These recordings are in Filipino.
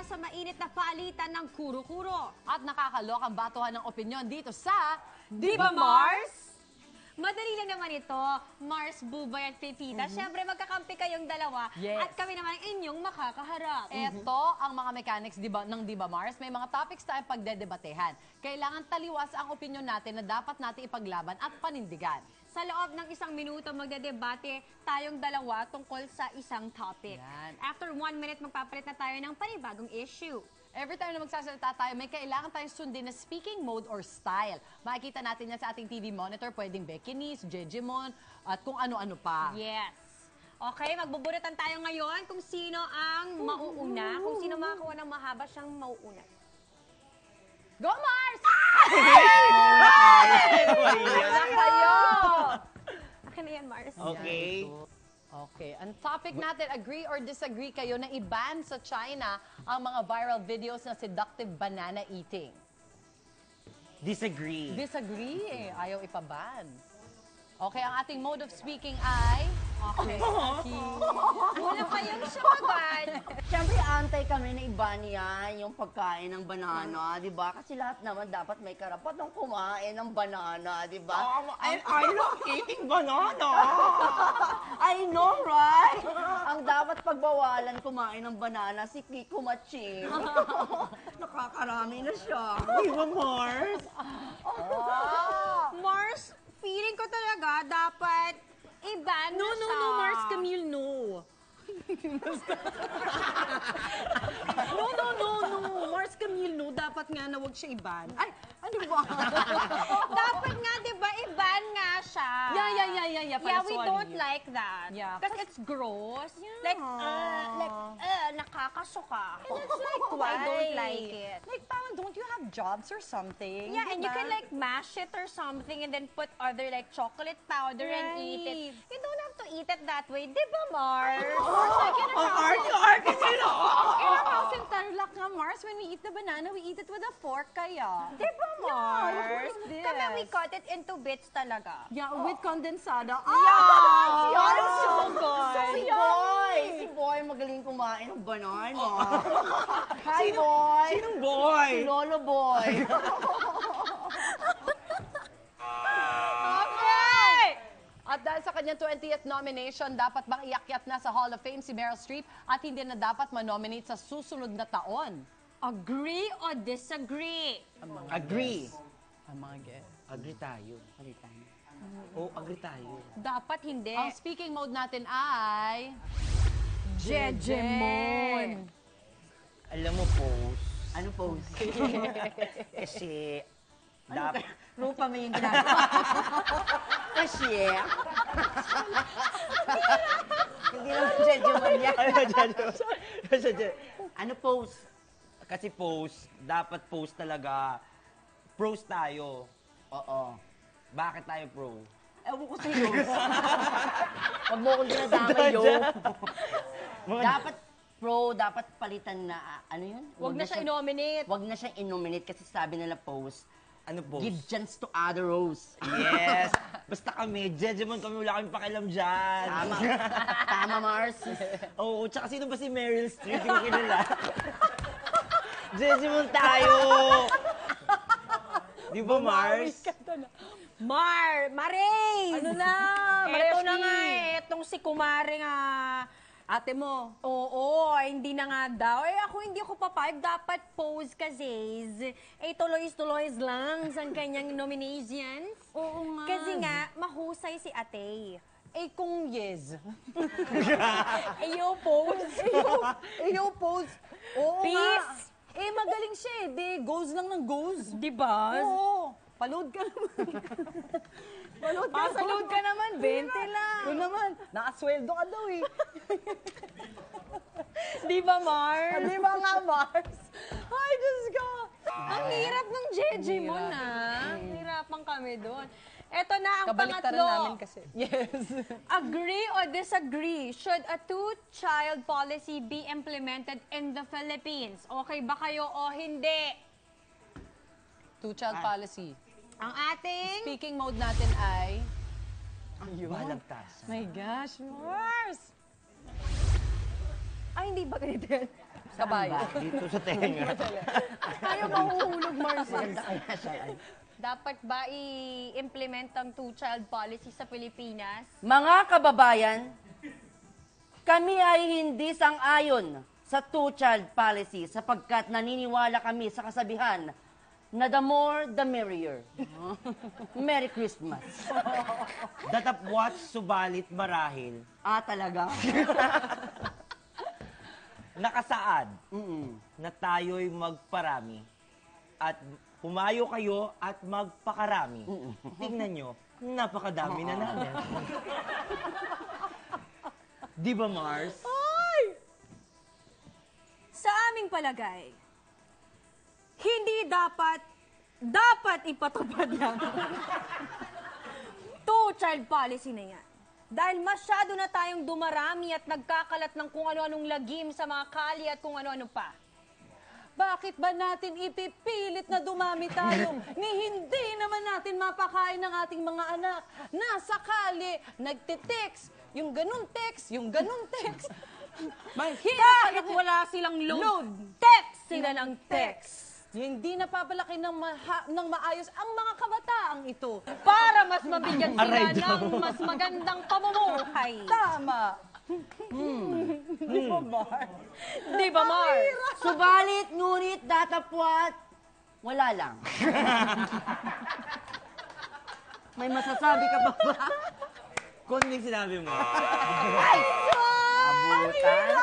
para sa mainit na palitan ng kuro-kuro. At nakakalokang batuhan ng opinyon dito sa Di ba, Mars? Madali lang naman ito, Mars, Bubay at Pepita. Siyempre, magkakampi kayong dalawa Yes. at kami naman ang inyong makakaharap. Ito ang mga mechanics ng Di ba Mars. May mga topics tayong pagdedebatehan. Kailangan taliwas ang opinyon natin na dapat natin ipaglaban at panindigan. Sa loob ng 1 minuto, magdedebate tayong dalawa tungkol sa isang topic. Yan. After 1 minute, magpapalit na tayo ng panibagong issue. Every time na magsasalita tayo, may kailangan tayong sundin na speaking mode or style. Makikita natin yan sa ating TV monitor. Pwedeng Bekinis, Jejimon, at kung ano-ano pa. Yes. Okay, magbubunutan tayo ngayon kung sino ang mauuna. Kung sino makakuha ng mahaba siyang mauuna. Go, Mars! Wala kayo! Akin na yan, Mars. Okay. Okay, ang topic natin, agree or disagree kayo na i-ban sa China ang mga viral videos na seductive banana eating? Disagree. Disagree eh, ayaw ipaban. Okay, ang ating mode of speaking ay... Okay. Wala kayong sumagot. Siyempre, antay kami na iba niya yung pagkain ng banana, di ba? Kasi lahat naman dapat may karapatang kumain ng banana, di ba? I love eating banana. I know, right? Ang dapat pagbawalan kumain ng banana, si Kiko Maching. Nakakarami na siya. Di ba, Mars? Mars, feeling ko talaga dapat i-ban na siya. No, Mars Camille, no. No. Mars Camille, no. Dapat nga na wag siya i-ban. Ay, ano ba? Dapat nga, di ba, i-ban nga siya. Yeah. Yeah, we don't like that. Yeah. Because it's gross. Yeah. Nakakasuka. It's like, I don't like it. Like, parang don't you have jobs or something? Yeah, and you Diba? can like mash it or something and then put other like chocolate powder and eat it. You don't have to eat it that way, di ba, Mars? Arty sila. In our house in Tarlac nga, Mars, when we eat the banana, we eat it with a fork kaya. Di ba, Mars? look at this. Kami, we cut it into bits talaga. Yeah, with condensada. Yeah! Yes! So good! Si Boy, magaling kumain ng banana. Hi, Boy! Sinong boy? Si Lolo Boy. Okay! At dahil sa kanyang 20th nomination, dapat bang iakyat na sa Hall of Fame si Meryl Streep at hindi na dapat manominate sa susunod na taon? Agree or disagree? Agree. Ang mga guest. Agree tayo. Oh, agree tayo. Dapat hindi. Ang speaking mode natin ay... Jejemon. Alam mo, pose. Ano pose? Kasi, dapat... Rupa mo yung ginagawa. Cashier. Hindi naman Jejemon yan. Ano pose? Kasi pose, dapat pose talaga. Pros tayo. Oo. Bakit tayo pro? Ewan ko sa'yo. Huwag mo akong dinadamay, yo. Dapat dapat palitan na, ano yun? Huwag na siya i-nominate. Huwag na siya i-nominate kasi sabi nila post, Ano pose? give chance to other rows. Yes! Basta kami, Jejemon kami, wala kami pakialam dyan. Tama. Tama, Mars. Oo, tsaka sino ba si Meryl Streep? Hindi ko kilala. Jejemon tayo! Di ba, Mars? Maray! Ano na? Eto Mareshi. na nga etong si Kumare nga. Ate mo. Oo, hindi na nga daw. Hindi ako papayag. Dapat pose kasi. Tuloy-tuloy lang sa kanyang nominations. Oo nga. Kasi nga, mahusay si Ate. Kung yes. Pose. Pose. Oo Peace. nga. Magaling siya eh. Di, goes lang ng goes. Diba? Oo. Paload ka naman. Pasalood ka naman, 20 lang. Yun naman. Nakasweldo ka daw eh. Di ba, Mars? Di ba nga, Mars? Ay, Diyos ko. Ang hirap ng Jejemon, Hirapan kami doon. Eto na ang Kabaliktaran pangatlo. namin kasi. Yes. Agree or disagree? Should a two-child policy be implemented in the Philippines? Okay ba kayo o hindi? Two-child policy. Ang ating... Speaking mode natin ay... Balagtas. My gosh, Mars! Ay, hindi ba ganito yan? Kabayo. Dito sa tenga. Ayaw mahuhulog, Marcel. Maganda kaya siya. Dapat ba i-implement ang two-child policy sa Pilipinas? Mga kababayan, kami ay hindi sang-ayon sa two-child policy sapagkat naniniwala kami sa kasabihan na the more, the merrier. Merry Christmas. Datapwat, subalit, marahil. Talaga? Nakasaad na tayo'y magparami at humayo kayo at magpakarami. Tingnan nyo, napakadami na namin. Di ba, Mars? Sa aming palagay, hindi dapat ipatupad lang two-child policy na yan. Dahil masyado na tayong dumarami at nagkakalat ng kung ano-anong lagim sa mga kali at kung ano-ano pa. Bakit ba natin ipipilit na dumami tayo ni hindi naman natin mapakain ng ating mga anak? Nasa kali, nagtitext, yung ganun text, yung ganun text. Kahit wala silang load, text sila ng text. Hindi napapalaki ng maayos ang mga kabataang ito. Para mas mabigyan sila Aray, ng mas magandang pamumuhay. Tama. Di ba, Mar? Subalit, ngunit, datapwat, wala lang. May masasabi ka ba ba? Kung ano yung sinabi mo. Abutan?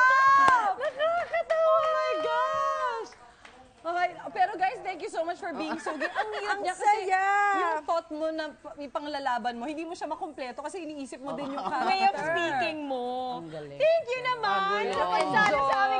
Nakakatawa! Oh my gosh! Okay, pero guys, thank you so much for being so good. Ang hirap niya kasi yung thought mo na ipanglalaban mo, hindi mo siya makumpleto kasi iniisip mo din yung character. Way of speaking mo. Ang galing. Thank you naman sa pagsali sa aming